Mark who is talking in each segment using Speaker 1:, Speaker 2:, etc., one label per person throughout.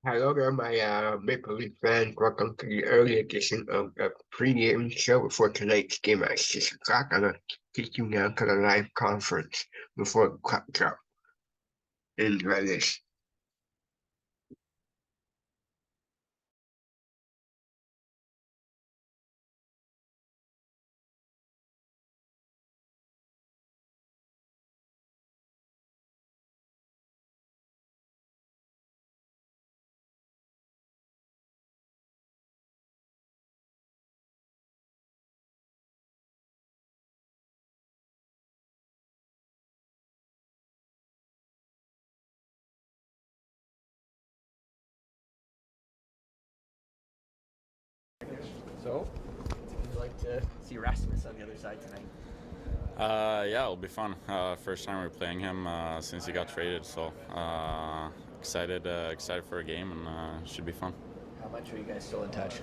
Speaker 1: Hello there, my Maple Leaf fans. Welcome to the early edition of the pregame show before tonight's game at 6 o'clock. I'm going to take you now to the live conference before the clock drop. Enjoy this.
Speaker 2: So, would you like to see Rasmus on the other side tonight?
Speaker 3: Yeah, it'll be fun. First time we're playing him since he got traded, so excited for a game, and should be fun.
Speaker 2: How much are you guys still in touch?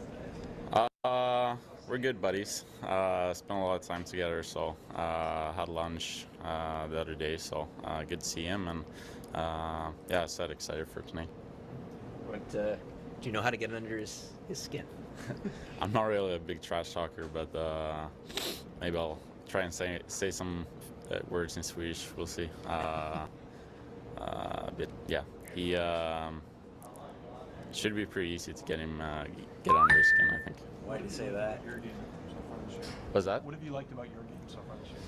Speaker 3: We're good buddies. Spent a lot of time together, so had lunch the other day, so good to see him, and yeah, excited for tonight.
Speaker 2: What do you know how to get under his skin?
Speaker 3: I'm not really a big trash talker, but maybe I'll try and say some words in Swedish. We'll see. But yeah, he should be pretty easy to get get under his skin, I think.
Speaker 2: Why do you say that?
Speaker 4: Your game so far this year.
Speaker 3: What's that?
Speaker 4: What have you liked about your game so far this year?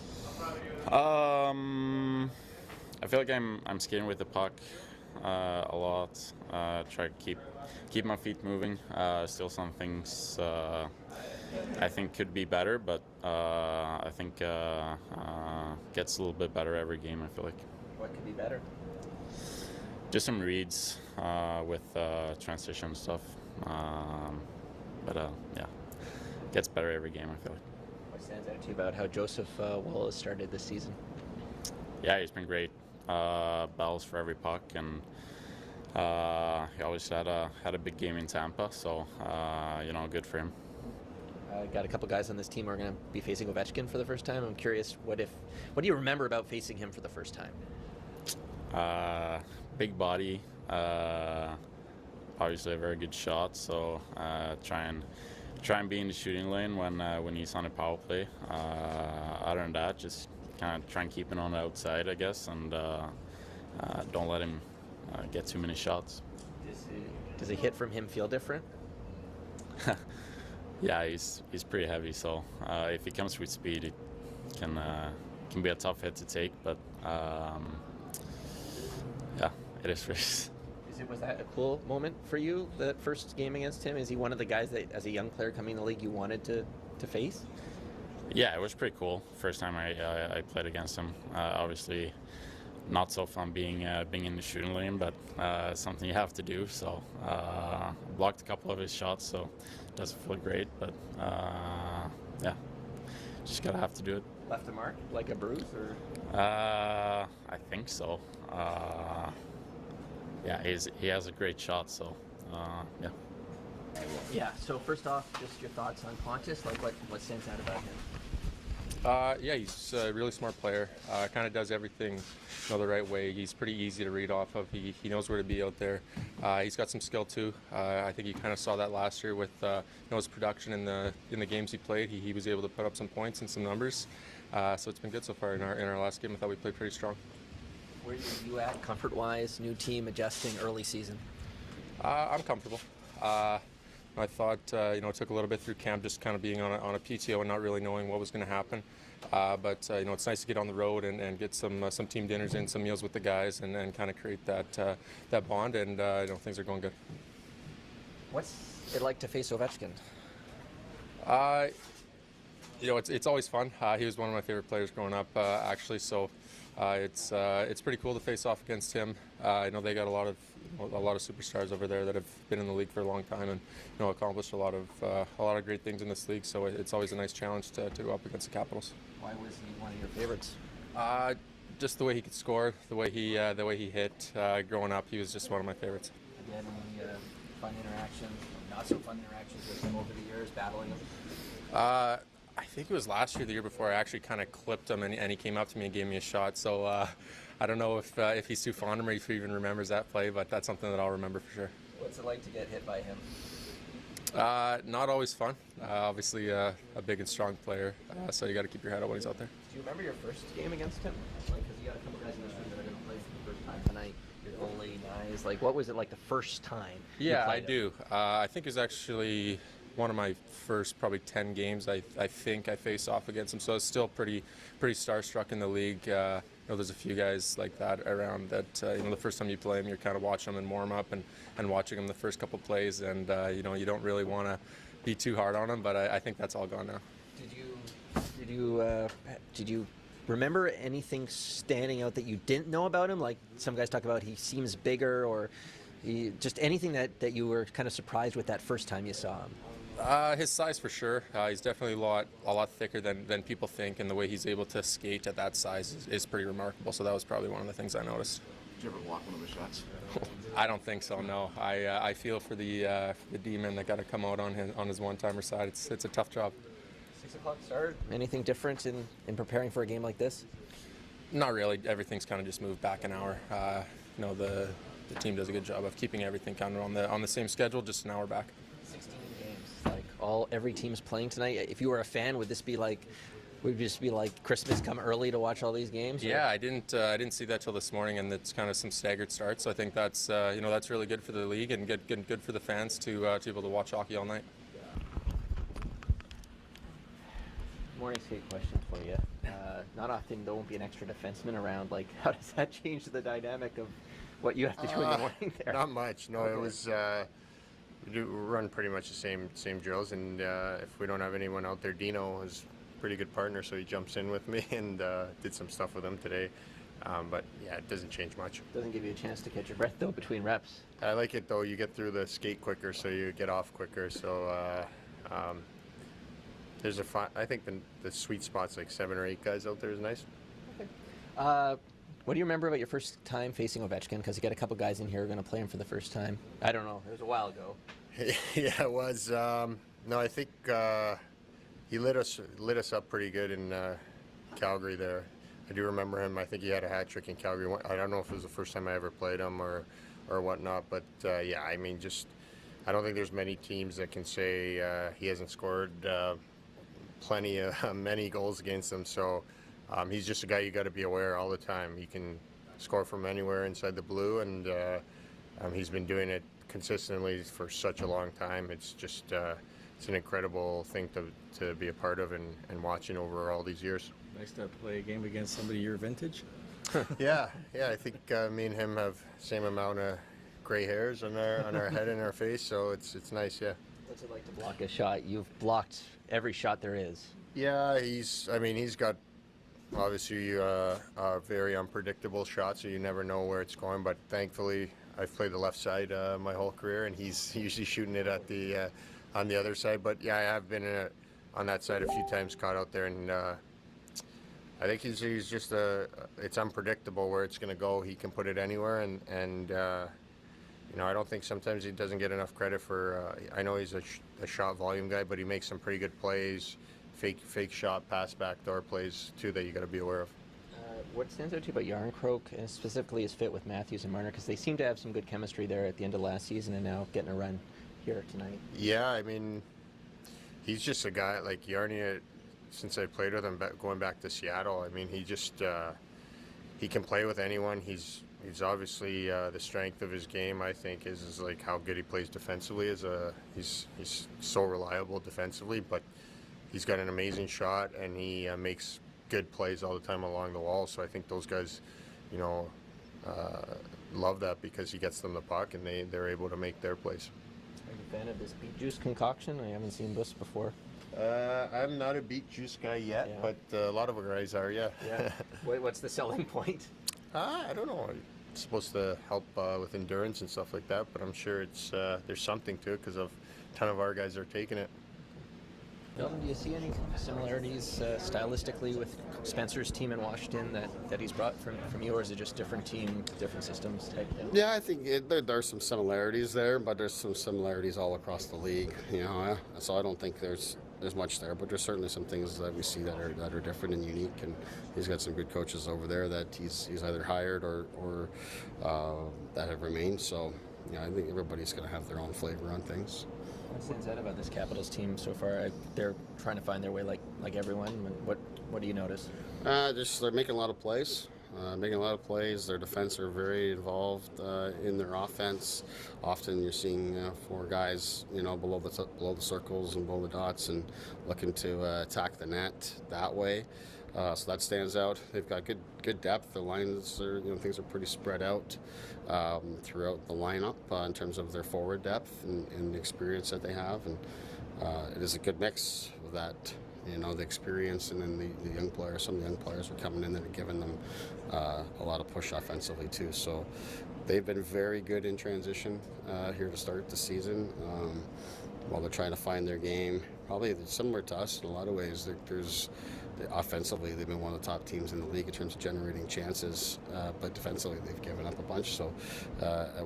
Speaker 3: I feel like I'm skating with the puck a lot. Try to keep my feet moving. Still some things I think could be better, but I think gets a little bit better every game. I feel like.
Speaker 2: What could be better?
Speaker 3: Just some reads with transition stuff. But yeah, gets better every game. I feel like.
Speaker 2: What stands out to you about how Joseph Wall has started this season?
Speaker 3: Yeah, he's been great. Battles for every puck, and he always had a big game in Tampa. So good for him.
Speaker 2: Got a couple guys on this team who are going to be facing Ovechkin for the first time. I'm curious, what do you remember about facing him for the first time?
Speaker 3: Big body, obviously a very good shot. So try and be in the shooting lane when he's on a power play. Other than that, just kind of try and keep it on the outside, I guess, and don't let him get too many shots.
Speaker 2: Does a hit from him feel different?
Speaker 3: Yeah, he's pretty heavy, so if he comes with speed, it can be a tough hit to take. But yeah, it is first.
Speaker 2: Was that a cool moment for you, the first game against him? Is he one of the guys that, as a young player coming in the league, you wanted to face?
Speaker 3: Yeah, it was pretty cool. First time I played against him. Obviously, not so fun being in the shooting lane, but something you have to do. So blocked a couple of his shots, so it doesn't feel great. But yeah, just gotta have to do it.
Speaker 2: Left a mark, like a bruise, or?
Speaker 3: I think so. Yeah, he has a great shot. So yeah.
Speaker 2: Yeah. So first off, just your thoughts on Pontus. Like what stands out about him?
Speaker 4: Yeah, he's a really smart player. Kind of does everything the right way. He's pretty easy to read off of. He knows where to be out there. He's got some skill too. I think you kind of saw that last year with his production in the games he played. He was able to put up some points and some numbers. So it's been good so far in our last game. I thought we played pretty strong.
Speaker 2: Where are you at comfort-wise? New team adjusting early season.
Speaker 4: I'm comfortable. I thought, it took a little bit through camp, just kind of being on a PTO and not really knowing what was going to happen. But it's nice to get on the road and get some team dinners in, some meals with the guys, and kind of create that bond. And things are going good.
Speaker 2: What's it like to face Ovechkin?
Speaker 4: It's always fun. He was one of my favorite players growing up, actually. So it's pretty cool to face off against him. I know they got a lot of superstars over there that have been in the league for a long time and accomplished a lot of great things in this league. So it's always a nice challenge to go up against the Capitals.
Speaker 2: Why was he one of your favorites?
Speaker 4: Just the way he could score, the way he hit. Growing up, he was just one of my favorites.
Speaker 2: Again, any fun interactions, not so fun interactions with him over the years, battling him?
Speaker 4: I think it was last year, the year before, I actually kind of clipped him, and he came up to me and gave me a shot. So I don't know if he's too fond of me, if he even remembers that play, but that's something that I'll remember for sure.
Speaker 2: What's it like to get hit by him?
Speaker 4: Not always fun. Obviously, a big and strong player, so you got to keep your head up when he's out there.
Speaker 2: Do you remember your first game against him? Like, because you got a couple guys in this room that are going to play for the first time tonight. Your goalie, Nyes. Like, what was it like the first time?
Speaker 4: Yeah, I do. I think it was actually one of my first probably 10 games I think I faced off against him. So it's still pretty starstruck in the league. There's a few guys like that around that, the first time you play him, you're kind of watching him and warm up and watching him the first couple plays. And, you don't really want to be too hard on him, but I think that's all gone now.
Speaker 2: Did you remember anything standing out that you didn't know about him? Like some guys talk about he seems bigger, or just anything that you were kind of surprised with that first time you saw him?
Speaker 4: His size for sure. He's definitely a lot thicker than people think, and the way he's able to skate at that size is pretty remarkable. So that was probably one of the things I noticed.
Speaker 5: Did you ever block one of his shots?
Speaker 4: I don't think so. No, I feel for the D-man that got to come out on his one-timer side. It's a tough job.
Speaker 2: 6 o'clock start. Anything different in preparing for a game like this?
Speaker 4: Not really. Everything's kind of just moved back an hour. The team does a good job of keeping everything kind of on the same schedule, just an hour back.
Speaker 2: 16 games. Like every team's playing tonight. If you were a fan, would it just be like Christmas come early to watch all these games? Or?
Speaker 4: Yeah, I didn't see that till this morning, and it's kind of some staggered starts. So I think that's that's really good for the league and good for the fans to be able to watch hockey all night.
Speaker 2: Morning skate question for you. Not often there won't be an extra defenseman around. Like, how does that change the dynamic of what you have to do in the morning there?
Speaker 6: Not much. No,
Speaker 2: Okay.
Speaker 6: It was. We run pretty much the same drills, and if we don't have anyone out there, Dino is a pretty good partner, so he jumps in with me and did some stuff with him today. But yeah, it doesn't change much.
Speaker 2: Doesn't give you a chance to catch your breath though between reps.
Speaker 6: I like it though. You get through the skate quicker, so you get off quicker. So there's I think the sweet spot's like 7 or 8 guys out there is nice.
Speaker 2: Okay. What do you remember about your first time facing Ovechkin? Because you got a couple guys in here who are going to play him for the first time. I don't know. It was a while ago.
Speaker 6: Yeah, it was. No, I think he lit us up pretty good in Calgary there. I do remember him. I think he had a hat trick in Calgary. I don't know if it was the first time I ever played him or whatnot, but yeah, I mean, I don't think there's many teams that can say he hasn't scored many goals against them. So he's just a guy you got to be aware all the time. He can score from anywhere inside the blue, and he's been doing it consistently for such a long time. It's just it's an incredible thing to be a part of and watching over all these years.
Speaker 5: Nice to play a game against somebody your vintage.
Speaker 6: Yeah. I think me and him have same amount of gray hairs on our head and our face, so it's nice. Yeah.
Speaker 2: What's it like to block a shot? You've blocked every shot there is.
Speaker 6: Yeah, he's got obviously a very unpredictable shot, so you never know where it's going. But thankfully, I've played the left side my whole career, and he's usually shooting it at the on the other side. But yeah, I have been on that side a few times, caught out there, and I think he's just it's unpredictable where it's going to go. He can put it anywhere, and I don't think sometimes he doesn't get enough credit for. I know he's a shot volume guy, but he makes some pretty good plays. Fake shot, pass backdoor plays too that you got to be aware of.
Speaker 2: What stands out to you about Yarncroke, and specifically his fit with Matthews and Marner, because they seem to have some good chemistry there at the end of last season and now getting a run here tonight?
Speaker 6: Yeah, I mean, he's just a guy like Yarny. Since I played with him, going back to Seattle, I mean, he can play with anyone. He's obviously the strength of his game, I think, is like how good he plays defensively. He's so reliable defensively, but he's got an amazing shot, and he makes good plays all the time along the wall. So I think those guys, love that because he gets them the puck, and they're able to make their plays.
Speaker 2: Are you a fan of this beet juice concoction? I haven't seen this before.
Speaker 6: I'm not a beet juice guy yet,
Speaker 2: Yeah.
Speaker 6: but a lot of our guys are, yeah.
Speaker 2: Yeah. What's the selling point?
Speaker 6: I don't know. It's supposed to help with endurance and stuff like that, but I'm sure there's something to it because a ton of our guys are taking it.
Speaker 2: Sheldon, do you see any similarities stylistically with Spencer's team in Washington that he's brought from you, or is it just different team, different systems type thing?
Speaker 7: Yeah, I think there are some similarities there, but there's some similarities all across the league. So I don't think there's much there, but there's certainly some things that we see that are different and unique. And he's got some good coaches over there that he's either hired or that have remained. So I think everybody's going to have their own flavor on things.
Speaker 2: What stands out about this Capitals team so far? They're trying to find their way like everyone. What do you notice?
Speaker 7: Just they're making a lot of plays. Their defense are very involved in their offense. Often you're seeing 4 guys, below the circles and below the dots, and looking to attack the net that way. So that stands out. They've got good depth. The lines are, things are pretty spread out throughout the lineup in terms of their forward depth and the experience that they have, and it is a good mix of that. The experience, and then the young players. Some of the young players are coming in that are giving them a lot of push offensively too. So they've been very good in transition here to start the season. While they're trying to find their game, probably similar to us in a lot of ways. Offensively, they've been one of the top teams in the league in terms of generating chances, but defensively, they've given up a bunch. So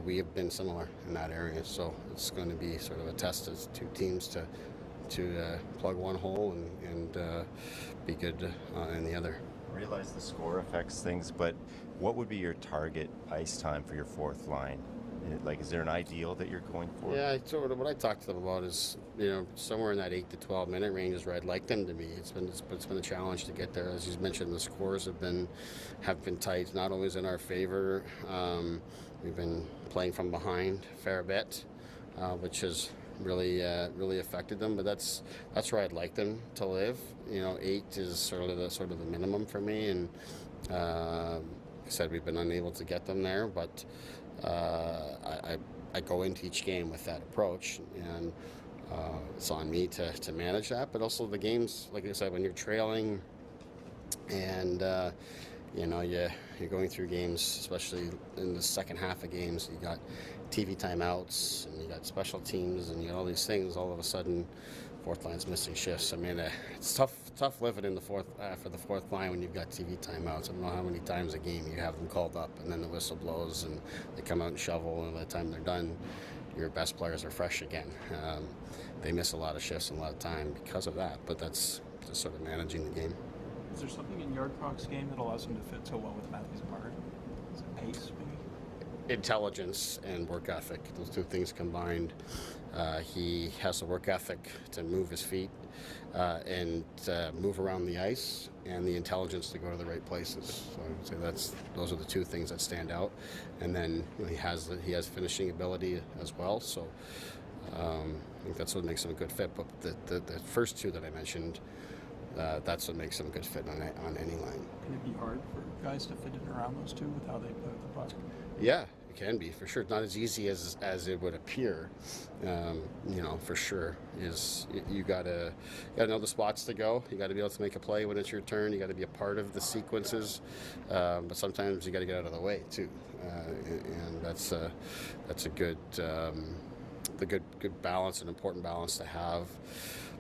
Speaker 7: we have been similar in that area. So it's going to be sort of a test as 2 teams to plug one hole and be good in the other.
Speaker 8: I realize the score affects things, but what would be your target ice time for your 4th line? Is there an ideal that you're going for?
Speaker 7: Yeah, what I talked to them about is, somewhere in that 8 to 12 minute range is where I'd like them to be. It's been a challenge to get there. As you mentioned, the scores have been tight, not always in our favor. We've been playing from behind a fair bit, which has really affected them, but that's where I'd like them to live. 8 is sort of the minimum for me, and like I said, we've been unable to get them there, but I go into each game with that approach, and it's on me to manage that. But also the games, like I said, when you're trailing and you're going through games, especially in the second half of games, you got TV timeouts and you got special teams and you got all these things. All of a sudden, 4th line's missing shifts. I mean, it's tough living in the for the 4th line when you've got TV timeouts. I don't know how many times a game you have them called up and then the whistle blows and they come out and shovel, and by the time they're done, your best players are fresh again. They miss a lot of shifts and a lot of time because of that, but that's just sort of managing the game.
Speaker 5: Is there something in Yardcrock's game that allows him to fit so well with Matthews and Martin? Is it pace, maybe?
Speaker 7: Intelligence and work ethic, those 2 things combined. He has the work ethic to move his feet and move around the ice, and the intelligence to go to the right places. So I would say those are the 2 things that stand out. And then he has finishing ability as well. So I think that's what makes him a good fit. But the first 2 that I mentioned, that's what makes him a good fit on any line.
Speaker 5: Can it be hard for guys to fit in around those 2 with how they play with the puck?
Speaker 7: Yeah, it can be, for sure. Not as easy as it would appear. For sure. You gotta know the spots to go. You gotta be able to make a play when it's your turn. You gotta be a part of the sequences, but sometimes you gotta get out of the way too. And that's a good balance, an important balance to have.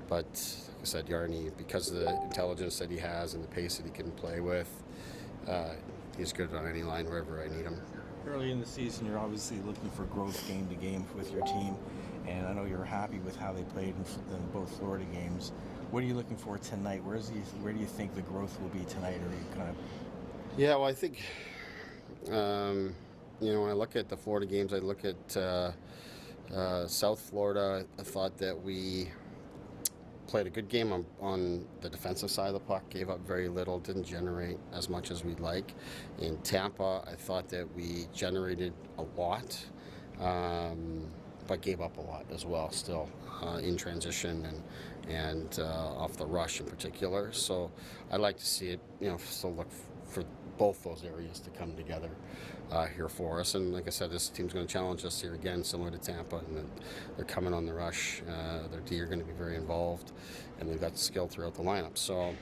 Speaker 7: But like I said, Yarny, because of the intelligence that he has and the pace that he can play with, he's good on any line wherever I need him.
Speaker 5: Early in the season, you're obviously looking for growth game to game with your team, and I know you're happy with how they played in both Florida games. What are you looking for tonight? Where do you think the growth will be tonight? Or are you kind of...
Speaker 7: Yeah, well, I think when I look at the Florida games, I look at South Florida. I thought that we played a good game on the defensive side of the puck, gave up very little, didn't generate as much as we'd like. In Tampa, I thought that we generated a lot, but gave up a lot as well still in transition and off the rush in particular. So I'd like to see it, still look for both those areas to come together here for us. And like I said, this team's going to challenge us here again, similar to Tampa, and they're coming on the rush. Their D are going to be very involved, and they've got the skill throughout the lineup. So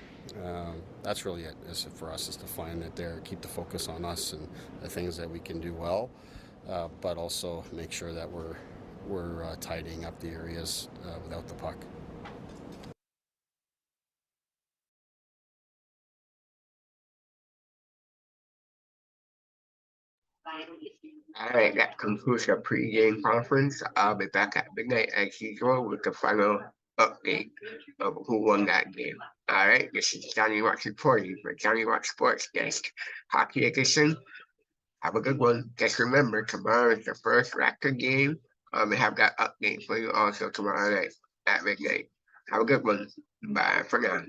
Speaker 7: that's really it for us, is to find that keep the focus on us and the things that we can do well, but also make sure that we're tidying up the areas without the puck.
Speaker 1: All right, that concludes our pregame conference. I'll be back at midnight as usual with the final update of who won that game. All right, this is Jonnywatts reporting for Jonnywatts Sports Desk Hockey Edition. Have a good one. Just remember, tomorrow is the first Raptor game. We have that update for you also tomorrow night at midnight. Have a good one. Bye for now.